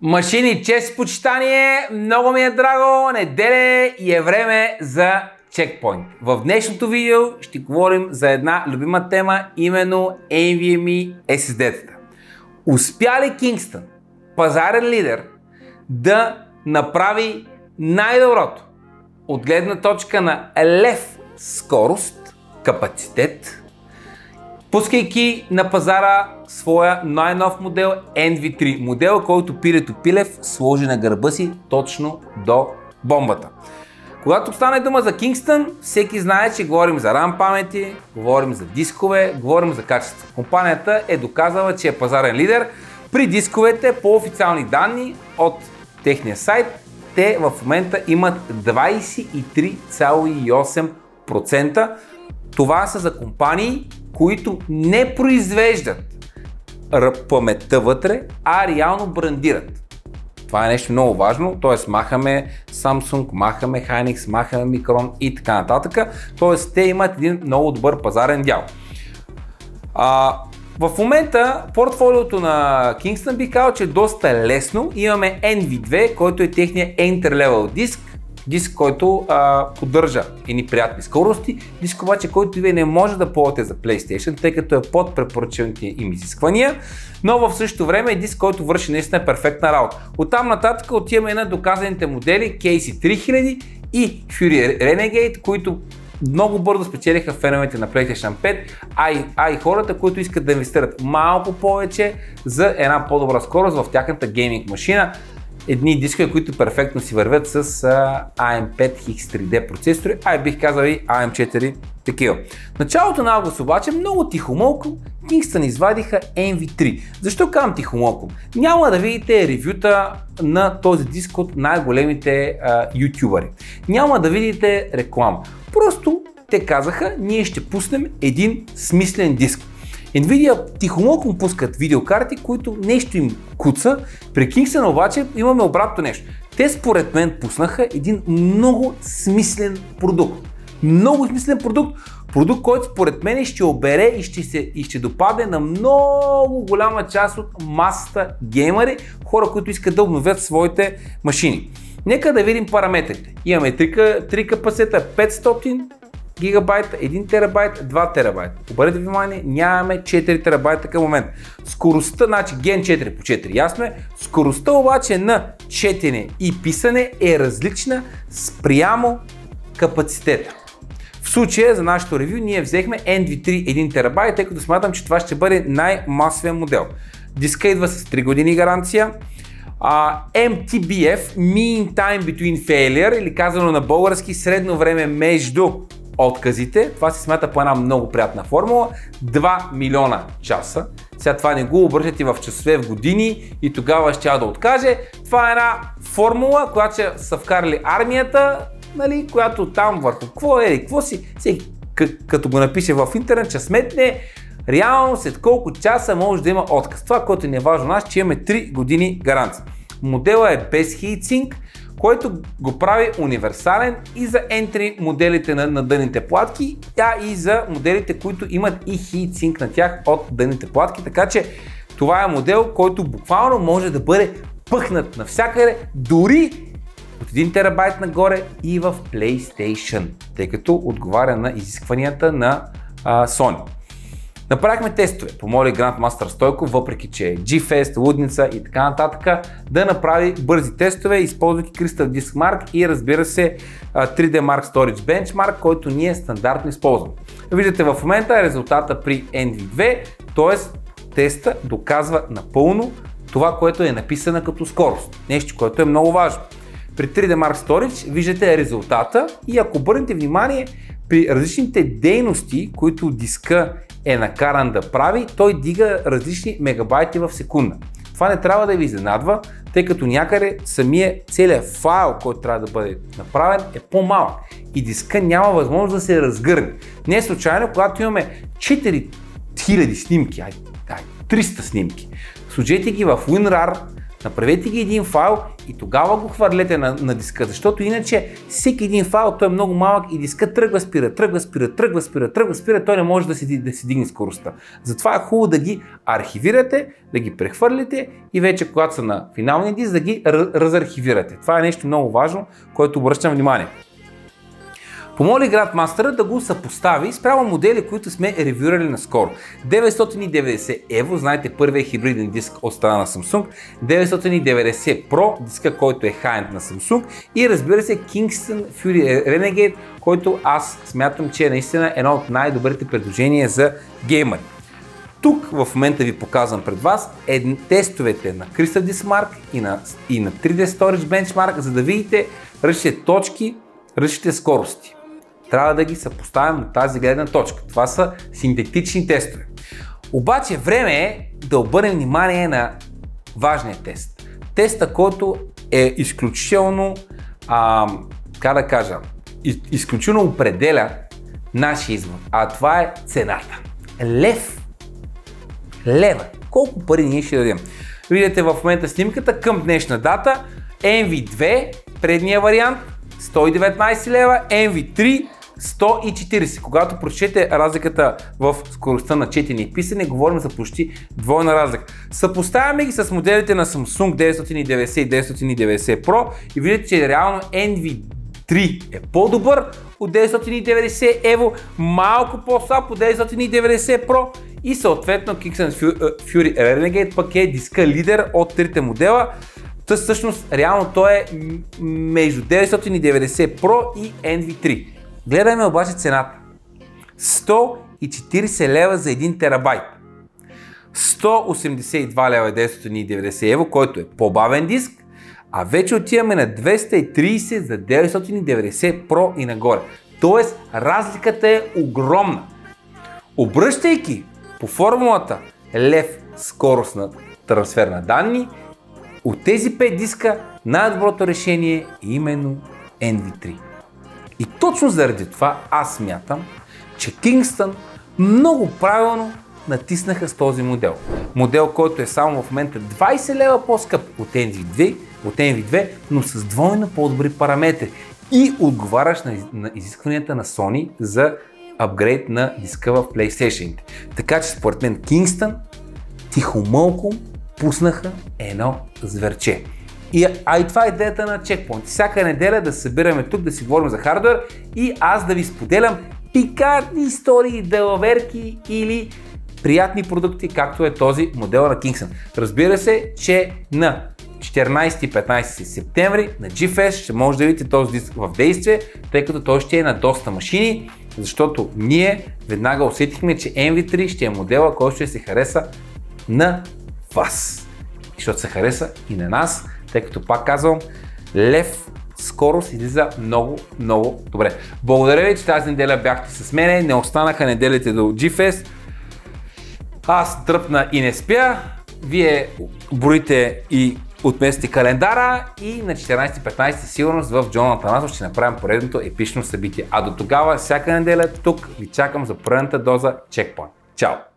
Машини, чест и почитание, много ми е драго, неделя и е време за чекпоинт. В днешното видео ще говорим за една любима тема, именно NVMe SSD-тата. Успя ли Kingston, пазарен лидер, да направи най-доброто от гледна точка на лев скорост, капацитет, пускайки на пазара своя най-нов модел NV3, модел, който Пирето Пилев сложи на гърба си точно до бомбата. Когато стане дума за Kingston, всеки знае, че говорим за RAM памети, говорим за дискове, говорим за качество. Компанията е доказала, че е пазарен лидер. При дисковете, по официални данни от техния сайт, те в момента имат 23,8%. Това са за компании, които не произвеждат паметта вътре, а реално брандират. Това е нещо много важно, т.е. махаме Samsung, махаме Hynix, махаме Micron и така нататък. Т.е. те имат един много добър пазарен дял. В момента портфолиото на Kingston би казал, че е доста лесно. Имаме NV2, който е техния Entry-Level диск. Диск, който поддържа едни приятни скорости, диск обаче, който вие не може да ползвате за PlayStation, тъй като е под препоръчените им изисквания, но в същото време е диск, който върши наистина перфектна работа. Оттам нататък отиваме на доказаните модели KC3000 и Fury Renegade, които много бързо спечелиха феновете на PlayStation 5, а и хората, които искат да инвестират малко повече за една по-добра скорост в тяхната гейминг машина. Едни дискове, които перфектно си вървят с AM5 X3D процесори, бих казал и AM4 такива. В началото на август обаче много тихомълко Kingston извадиха NV3. Защо казвам тихомълко? Няма да видите ревюта на този диск от най-големите ютубъри. Няма да видите реклама. Просто те казаха, ние ще пуснем един смислен диск. Nvidia тихомълко пускат видеокарти, които нещо им куца. При Kingston обаче имаме обратно нещо. Те според мен пуснаха един много смислен продукт. Много смислен продукт. Продукт, който според мен ще обере и ще допадне на много голяма част от масата геймери, хора, които искат да обновят своите машини. Нека да видим параметрите. Имаме 3 капацитета, 500 гигабайта, 1 терабайт, 2 терабайта. Обърнете внимание, нямаме 4 терабайта към момент. Скоростта, значи Gen 4 по 4, ясно е. Скоростта обаче на четене и писане е различна спрямо капацитета. В случая за нашото ревю ние взехме NV3 1 терабайт, тъй като смятам, че това ще бъде най-масовия модел. Диска идва с 3 години гаранция. MTBF, Mean Time Between Failure, или казано на български, средно време между отказите. Това се смята по една много приятна формула. 2 милиона часа. Сега това не го обръщате в часове, в години и тогава ще да откаже. Това е една формула, която са вкарали армията, нали, която там върху какво е, какво си, всеки като го напише в интернет, че сметне реално след колко часа може да има отказ. Това, което не е важно нас, че имаме 3 години гаранция. Моделът е без heatsink, който го прави универсален и за entry моделите на дънните платки, и за моделите, които имат и heatsink на тях от дънните платки, така че това е модел, който буквално може да бъде пъхнат навсякъде, дори от 1 терабайт нагоре и в PlayStation, тъй като отговаря на изискванията на Sony. Направихме тестове, помоли Grandmaster Стойко, въпреки че е G-Fest, Лудница и така нататък, да направи бързи тестове, използвайки Crystal Disk Mark и разбира се 3D Mark Storage Benchmark, който ние стандартно използваме. Виждате в момента резултата при NV2, т.е. теста доказва напълно това, което е написано като скорост. Нещо, което е много важно. При 3D Mark Storage виждате резултата и ако обърнете внимание, при различните дейности, които диска е накаран да прави, той дига различни мегабайти в секунда. Това не трябва да ви изненадва, тъй като някъде целият файл, който трябва да бъде направен, е по-малък и диска няма възможност да се разгърне. Не е случайно, когато имаме 4000 снимки, 300 снимки, сложете ги в WinRAR, Направете ги един файл и тогава го хвърлете на диска, защото иначе всеки един файл той е много малък и диска тръгва, спира, той не може да си дигне скоростта. Затова е хубаво да ги архивирате, да ги прехвърлите и вече когато са на финалния диск да ги разархивирате. Това е нещо много важно, което обръщам внимание. Помоли Grandmaster да го съпостави спрямо модели, които сме ревюрали наскоро. 990 EVO, знаете първият хибриден диск от страна на Samsung, 990 Pro, диска, който е high-end на Samsung и разбира се Kingston Fury Renegade, който аз смятам, че е наистина едно от най-добрите предложения за геймери. Тук в момента ви показвам пред вас тестовете на Crystal Disk Mark и на 3D Storage Benchmark, за да видите различните точки, различните скорости. Трябва да ги съпоставим от тази гледна точка. Това са синтетични тестове. Обаче време е да обърнем внимание на важния тест. Теста, който е изключително, изключително определя нашия избор. А това е цената. Лева. Колко пари ние ще дадем? Видите в момента снимката към днешна дата. NV2, предния вариант, 119 лева, NV3 140. Когато прочете разликата в скоростта на четене и писане, говорим за почти двойна разлика. Съпоставяме ги с моделите на Samsung 990 и 990 Pro и видите, че реално NV3 е по-добър от 990 EVO, малко по-слаб от 990 Pro и съответно Kingston Fury Renegade пък е диска лидер от трите модела. Та всъщност реално той е между 990 Pro и NV3. Гледаме обаче цената. 140 лева за 1 терабайт. 182 лева 990 EVO, който е по-бавен диск, а вече отиваме на 230 за 990 Pro и нагоре. Тоест разликата е огромна. Обръщайки по формулата лев скорост на трансфер на данни, от тези 5 диска най-доброто решение е именно NV3. И точно заради това аз смятам, че Kingston много правилно натиснаха с този модел. Модел, който е само в момента 20 лева по-скъп от NV2, но с двойно по-добри параметри и отговарящ на изискванията на Sony за апгрейд на диска в PlayStation. Така че според мен Kingston тихомълком пуснаха едно зверче. И това е идеята на Checkpoint. Всяка неделя да се събираме тук, да си говорим за хардуер и аз да ви споделям пикантни истории, делаверки или приятни продукти, както е този модел на Kingston. Разбира се, че на 14 и 15 септември на GFest ще може да видите този диск в действие, тъй като той ще е на доста машини, защото ние веднага усетихме, че NV3 ще е модела, който ще се хареса на вас. Защото се хареса и на нас, тъй като пак казвам, лев скорост излиза много, много добре. Благодаря ви, че тази неделя бяхте с мене, не останаха неделите до GFest. Аз тръпна и не спя, вие броите и отместите календара и на 14-15 сигурност в Джон Атанасов ще направим поредното епично събитие. А до тогава, всяка неделя тук ви чакам за поредната доза Checkpoint. Чао!